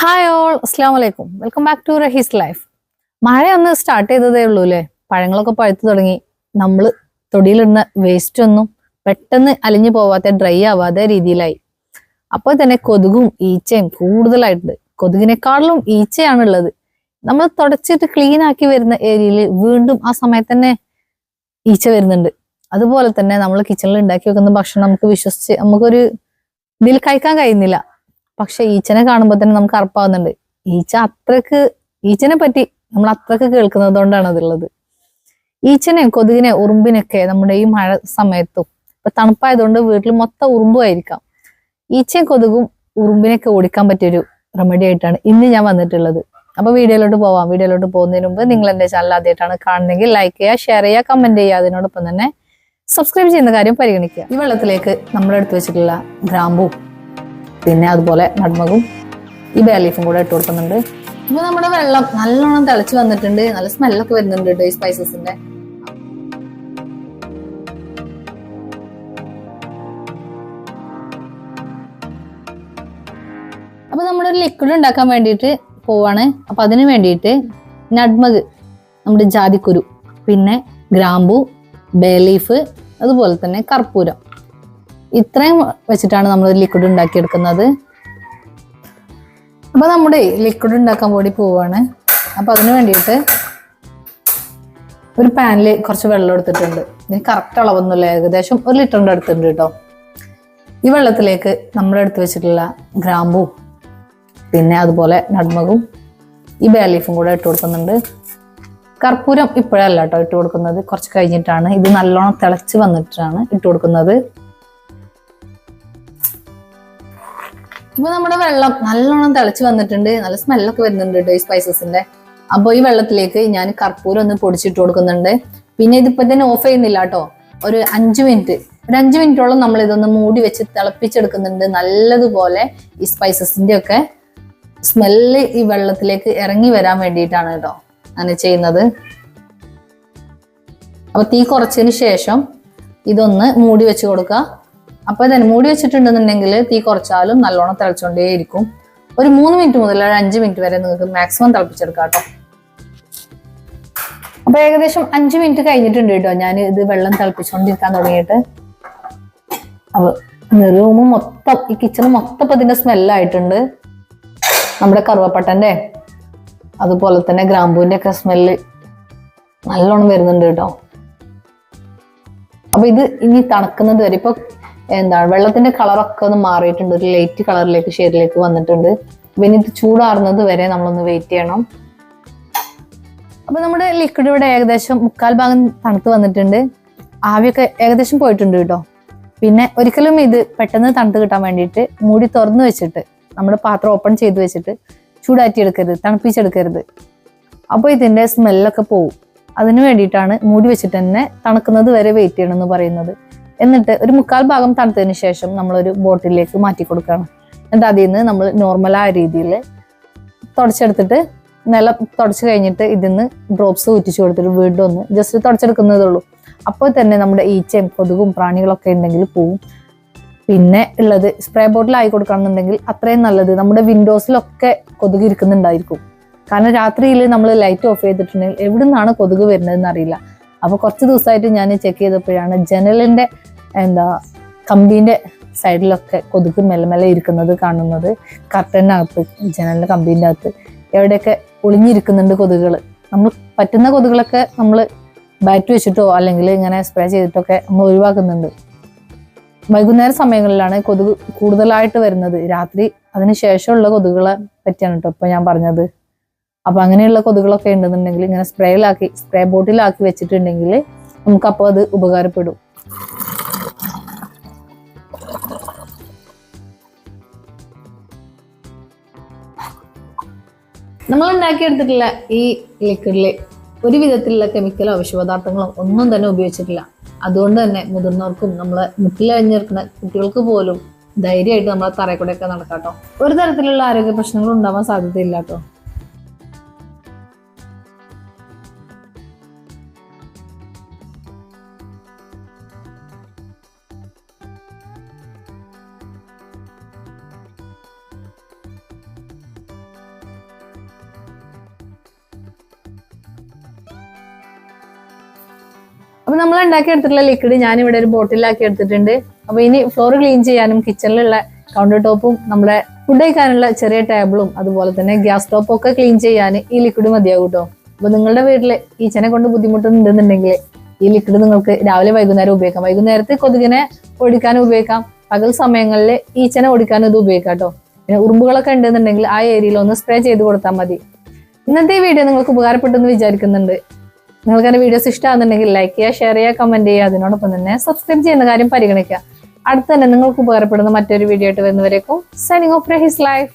Hi all, അസ്സാം വലൈക്കും. Welcome back to Rahees life. മഴ ഒന്ന് സ്റ്റാർട്ട് ചെയ്തതേ ഉള്ളൂ അല്ലേ. പഴങ്ങളൊക്കെ പഴുത്തു തുടങ്ങി. നമ്മൾ തൊടിയിലിടുന്ന വേസ്റ്റ് ഒന്നും പെട്ടെന്ന് അലിഞ്ഞു പോവാതെ ഡ്രൈ ആവാതെ രീതിയിലായി. അപ്പോൾ തന്നെ കൊതുകും ഈച്ചയും കൂടുതലായിട്ടുണ്ട്. കൊതുകിനെക്കാളും ഈച്ചയാണുള്ളത്. നമ്മൾ തുടച്ചിട്ട് ക്ലീൻ ആക്കി വരുന്ന ഏരിയയിൽ വീണ്ടും ആ സമയത്ത് തന്നെ ഈച്ച വരുന്നുണ്ട്. അതുപോലെ തന്നെ നമ്മൾ കിച്ചണിൽ ഉണ്ടാക്കി വെക്കുന്ന ഭക്ഷണം നമുക്ക് വിശ്വസിച്ച് നമുക്കൊരു ഇതിൽ കഴിക്കാൻ കഴിയുന്നില്ല. പക്ഷെ ഈച്ചനെ കാണുമ്പോൾ തന്നെ നമുക്ക് അറപ്പാവുന്നുണ്ട്. ഈച്ചനെ പറ്റി നമ്മൾ അത്രക്ക് കേൾക്കുന്നത് കൊണ്ടാണ് അതുള്ളത്. ഈച്ചനെ, കൊതുകിനെ, ഉറുമ്പിനൊക്കെ നമ്മുടെ ഈ മഴ സമയത്തും ഇപ്പൊ തണുപ്പായതുകൊണ്ട് വീട്ടിൽ മൊത്തം ഉറുമ്പുമായിരിക്കാം. ഈച്ചയും കൊതുകും ഉറുമ്പിനൊക്കെ ഓടിക്കാൻ പറ്റിയൊരു റെമഡി ആയിട്ടാണ് ഇന്ന് ഞാൻ വന്നിട്ടുള്ളത്. അപ്പൊ വീഡിയോയിലോട്ട് പോവാം. വീഡിയോയിലോട്ട് പോകുന്നതിന് മുമ്പ് നിങ്ങൾ എന്റെ ചാനൽ ആദ്യമായിട്ടാണ് കാണുന്നതെങ്കിൽ ലൈക്ക് ചെയ്യുക, ഷെയർ ചെയ്യുക, കമന്റ് ചെയ്യുക. അതിനോടൊപ്പം തന്നെ സബ്സ്ക്രൈബ് ചെയ്യുന്ന കാര്യം പരിഗണിക്കുക. ഈ വെള്ളത്തിലേക്ക് നമ്മൾ എടുത്തു വെച്ചിട്ടുള്ള ഗ്രാമ്പൂ, പിന്നെ അതുപോലെ നട്മകും ഈ ബേ ലീഫും കൂടെ ഇട്ട് കൊടുക്കുന്നുണ്ട്. ഇപ്പൊ നമ്മുടെ വെള്ളം നല്ലോണം തിളച്ച് വന്നിട്ടുണ്ട്. നല്ല സ്മെല്ലൊക്കെ വരുന്നുണ്ട് കേട്ടോ ഈ സ്പൈസസിന്റെ. അപ്പൊ നമ്മുടെ ഒരു ലിക്വിഡ് ഉണ്ടാക്കാൻ വേണ്ടിയിട്ട് പോവാണ്. അപ്പൊ അതിന് വേണ്ടിയിട്ട് നട്മഗ്, നമ്മുടെ ജാതിക്കുരു, പിന്നെ ഗ്രാമ്പൂ, ബേ ലീഫ്, അതുപോലെ തന്നെ കർപ്പൂരം, ഇത്രയും വെച്ചിട്ടാണ് നമ്മൾ ലിക്വിഡ് ഉണ്ടാക്കിയെടുക്കുന്നത്. അപ്പൊ നമ്മുടെ ലിക്വിഡ് ഉണ്ടാക്കാൻ വേണ്ടി പോവാണ്. അപ്പൊ അതിന് വേണ്ടിയിട്ട് ഒരു പാനിൽ കുറച്ച് വെള്ളം എടുത്തിട്ടുണ്ട്. ഇതിന് കറക്റ്റ് അളവൊന്നുമില്ല, ഏകദേശം 1 ലിറ്ററിന്റെ അടുത്തുണ്ട് കേട്ടോ. ഈ വെള്ളത്തിലേക്ക് നമ്മൾ എടുത്തു വെച്ചിട്ടുള്ള ഗ്രാമ്പൂ, പിന്നെ അതുപോലെ നട്മകും ഈ ബേ ലീഫും കൂടെ ഇട്ട് കൊടുക്കുന്നുണ്ട്. കർപ്പൂരം ഇപ്പോഴല്ല കേട്ടോ ഇട്ട് കൊടുക്കുന്നത്, കുറച്ച് കഴിഞ്ഞിട്ടാണ്. ഇത് നല്ലോണം തിളച്ച് വന്നിട്ടാണ് ഇട്ട് കൊടുക്കുന്നത്. ഇപ്പൊ നമ്മുടെ വെള്ളം നല്ലോണം തിളച്ച് വന്നിട്ടുണ്ട്. നല്ല സ്മെല്ലൊക്കെ വരുന്നുണ്ട് കേട്ടോ ഈ സ്പൈസസിന്റെ. അപ്പൊ ഈ വെള്ളത്തിലേക്ക് ഞാൻ കർപ്പൂരം ഒന്ന് പൊടിച്ചിട്ട് കൊടുക്കുന്നുണ്ട്. പിന്നെ ഇതിപ്പോ തന്നെ ഓഫ് ചെയ്യുന്നില്ല കേട്ടോ. ഒരു 5 മിനിറ്റോളം നമ്മൾ ഇതൊന്ന് മൂടി വെച്ച് തിളപ്പിച്ചെടുക്കുന്നുണ്ട്. നല്ലതുപോലെ ഈ സ്പൈസസിന്റെ ഒക്കെ സ്മെല്ല് ഈ വെള്ളത്തിലേക്ക് ഇറങ്ങി വരാൻ വേണ്ടിയിട്ടാണ് കേട്ടോ അങ്ങനെ ചെയ്യുന്നത്. അപ്പൊ തീ കുറച്ചതിന് ശേഷം ഇതൊന്ന് മൂടി വെച്ച് കൊടുക്കുക. അപ്പൊ തന്നെ മൂടി വെച്ചിട്ടുണ്ടെന്നുണ്ടെങ്കിൽ തീ കുറച്ചാലും നല്ലോണം തിളച്ചോണ്ടേയിരിക്കും. ഒരു 3 മിനിറ്റ് മുതൽ 5 മിനിറ്റ് വരെ നിങ്ങൾക്ക് മാക്സിമം തിളപ്പിച്ചെടുക്കാം കേട്ടോ. അപ്പൊ ഏകദേശം 5 മിനിറ്റ് കഴിഞ്ഞിട്ടുണ്ട് കേട്ടോ ഞാൻ ഇത് വെള്ളം തിളപ്പിച്ചുകൊണ്ടിരിക്കാൻ തുടങ്ങിയിട്ട്. അപ്പൊ റൂം മൊത്തം, ഈ കിച്ചൺ മൊത്തം ഇതിന്റെ സ്മെല്ലായിട്ടുണ്ട്. നമ്മുടെ കറുവപ്പട്ടന്റെ അതുപോലെ തന്നെ ഗ്രാമ്പൂവിന്റെ ഒക്കെ സ്മെല്ല് നല്ലോണം വരുന്നുണ്ട് കേട്ടോ. അപ്പൊ ഇത് ഇനി തണുക്കുന്നത് വരെ, ഇപ്പൊ എന്താണ് വെള്ളത്തിന്റെ കളറൊക്കെ ഒന്ന് മാറിയിട്ടുണ്ട്, ഒരു ലൈറ്റ് കളറിലേക്ക് ഷെയ്ഡിലേക്ക് വന്നിട്ടുണ്ട്. പിന്നെ ഇത് ചൂടാറുന്നത് വരെ നമ്മളൊന്ന് വെയിറ്റ് ചെയ്യണം. അപ്പൊ നമ്മുടെ ലിക്വിഡ് ഇവിടെ ഏകദേശം 3/4 ഭാഗം തണുത്ത് വന്നിട്ടുണ്ട്. ആവിയൊക്കെ ഏകദേശം പോയിട്ടുണ്ട് കേട്ടോ. പിന്നെ ഒരിക്കലും ഇത് പെട്ടെന്ന് തണുത്ത് കിട്ടാൻ വേണ്ടിയിട്ട് മൂടി തുറന്നു വെച്ചിട്ട് നമ്മുടെ പാത്രം ഓപ്പൺ ചെയ്ത് വെച്ചിട്ട് ചൂടാറ്റിയെടുക്കരുത്, തണുപ്പിച്ചെടുക്കരുത്. അപ്പോൾ ഇതിന്റെ സ്മെല്ലൊക്കെ പോവും. അതിന് വേണ്ടിയിട്ടാണ് മൂടി വെച്ചിട്ട് തന്നെ തണുക്കുന്നത് വരെ വെയിറ്റ് ചെയ്യണം എന്ന് പറയുന്നത്. എന്നിട്ട് ഒരു 3/4 ഭാഗം തണുത്തതിന് ശേഷം നമ്മളൊരു ബോട്ടിലേക്ക് മാറ്റി കൊടുക്കണം. എന്നിട്ട് അതിൽ നിന്ന് നമ്മൾ നോർമലായ രീതിയിൽ തുടച്ചെടുത്തിട്ട് തുടച്ച് കഴിഞ്ഞിട്ട് ഇതിന്ന് ഡ്രോപ്സ് ഊറ്റിച്ചു കൊടുത്തിട്ട് വീണ്ടും ഒന്ന് ജസ്റ്റ് തുടച്ചെടുക്കുന്നതേ ഉള്ളൂ. അപ്പോൾ തന്നെ നമ്മുടെ ഈച്ചയും കൊതുകും പ്രാണികളൊക്കെ ഉണ്ടെങ്കിൽ പോവും. പിന്നെ ഉള്ളത് സ്പ്രേ ബോട്ടിൽ ആയി കൊടുക്കണമെന്നുണ്ടെങ്കിൽ അത്രയും നല്ലത്. നമ്മുടെ വിൻഡോസിലൊക്കെ കൊതുക് ഇരിക്കുന്നുണ്ടായിരിക്കും. കാരണം രാത്രിയിൽ നമ്മൾ ലൈറ്റ് ഓഫ് ചെയ്തിട്ടുണ്ടെങ്കിൽ എവിടെ നിന്നാണ് കൊതുക് വരുന്നതെന്ന് അറിയില്ല. അപ്പൊ കുറച്ച് ദിവസമായിട്ട് ഞാൻ ചെക്ക് ചെയ്തപ്പോഴാണ് ജനലിന്റെ കമ്പീന്റെ സൈഡിലൊക്കെ കൊതുക് മെല്ലെ മെല്ലെ ഇരിക്കുന്നത് കാണുന്നത്. കർട്ടനകത്ത്, ജനലിന്റെ കമ്പീന്റെ അകത്ത് എവിടെയൊക്കെ ഒളിഞ്ഞിരിക്കുന്നുണ്ട് കൊതുകുകൾ. നമ്മൾ പറ്റുന്ന കൊതുകുകളൊക്കെ നമ്മൾ ബാറ്റ് വെച്ചിട്ടോ അല്ലെങ്കിൽ ഇങ്ങനെ സ്പ്രേ ചെയ്തിട്ടൊക്കെ നമ്മൾ ഒഴിവാക്കുന്നുണ്ട്. വൈകുന്നേര സമയങ്ങളിലാണ് കൊതുക് കൂടുതലായിട്ട് വരുന്നത്. രാത്രി അതിന് ശേഷമുള്ള കൊതുകുകളെ പറ്റിയാണ് കേട്ടോ ഇപ്പൊ ഞാൻ പറഞ്ഞത്. അപ്പൊ അങ്ങനെയുള്ള കൊതുകുകളൊക്കെ ഉണ്ടെന്നുണ്ടെങ്കിൽ ഇങ്ങനെ സ്പ്രേ ബോട്ടിലാക്കി വെച്ചിട്ടുണ്ടെങ്കിൽ നമുക്ക് അപ്പോൾ അത് ഉപകാരപ്പെടും. നമ്മൾ ഉണ്ടാക്കിയെടുത്തിട്ടുള്ള ഈ ലിക്വിഡില് ഒരു വിധത്തിലുള്ള കെമിക്കലോ അവശ്യപദാർത്ഥങ്ങളോ ഒന്നും തന്നെ ഉപയോഗിച്ചിട്ടില്ല. അതുകൊണ്ട് തന്നെ മുതിർന്നവർക്കും നമ്മളെ മുട്ടിലഴിഞ്ഞിരിക്കുന്ന കുട്ടികൾക്ക് പോലും ധൈര്യമായിട്ട് നമ്മളെ തറയിൽ കൂടെ ഒക്കെ നടക്കാം കേട്ടോ. ഒരു തരത്തിലുള്ള ആരോഗ്യ പ്രശ്നങ്ങൾ ഉണ്ടാവാൻ സാധ്യതയില്ല കേട്ടോ. അപ്പൊ നമ്മൾ ഉണ്ടാക്കി എടുത്തിട്ടുള്ള ലിക്വിഡ് ഞാൻ ഇവിടെ ഒരു ബോട്ടിലാക്കി എടുത്തിട്ടുണ്ട്. അപ്പൊ ഇനി ഫ്ലോർ ക്ലീൻ ചെയ്യാനും കിച്ചണിലുള്ള കൗണ്ടർ ടോപ്പും നമ്മുടെ ഫുഡ് കഴിക്കാനുള്ള ചെറിയ ടേബിളും അതുപോലെ തന്നെ ഗ്യാസ് ടോപ്പും ഒക്കെ ക്ലീൻ ചെയ്യാൻ ഈ ലിക്വിഡ് മതിയാകും കേട്ടോ. അപ്പൊ നിങ്ങളുടെ വീട്ടില് ഈച്ചനെ കൊണ്ട് ബുദ്ധിമുട്ടുന്നുണ്ടെന്നുണ്ടെങ്കിൽ ഈ ലിക്വിഡ് നിങ്ങൾക്ക് രാവിലെ വൈകുന്നേരം ഉപയോഗിക്കാം. വൈകുന്നേരത്ത് കൊതുകിനെ ഓടിക്കാനും ഉപയോഗിക്കാം, പകൽ സമയങ്ങളിൽ ഈച്ചനെ ഓടിക്കാനും ഇത് ഉപയോഗിക്കാം കേട്ടോ. പിന്നെ ഉറുമ്പുകളൊക്കെ ഉണ്ടെന്നുണ്ടെങ്കിൽ ആ ഏരിയയിൽ ഒന്ന് സ്പ്രേ ചെയ്ത് കൊടുത്താൽ മതി. ഇന്നത്തെ ഈ വീഡിയോ നിങ്ങൾക്ക് ഉപകാരപ്പെട്ടെന്ന് വിചാരിക്കുന്നുണ്ട്. നിങ്ങൾക്ക് എന്റെ വീഡിയോസ് ഇഷ്ടമാകുന്നുണ്ടെങ്കിൽ ലൈക്ക് ചെയ്യുക, ഷെയർ ചെയ്യുക, കമന്റ് ചെയ്യുക. അതിനോടൊപ്പം തന്നെ സബ്സ്ക്രൈബ് ചെയ്യുന്ന കാര്യം പരിഗണിക്കുക. അടുത്ത് തന്നെ നിങ്ങൾക്ക് ഉപകാരപ്പെടുന്ന മറ്റൊരു വീഡിയോ ആയിട്ട് വരുന്നവരേക്കും സൈനിങ് ഓഫ് ഹിസ് ലൈഫ്.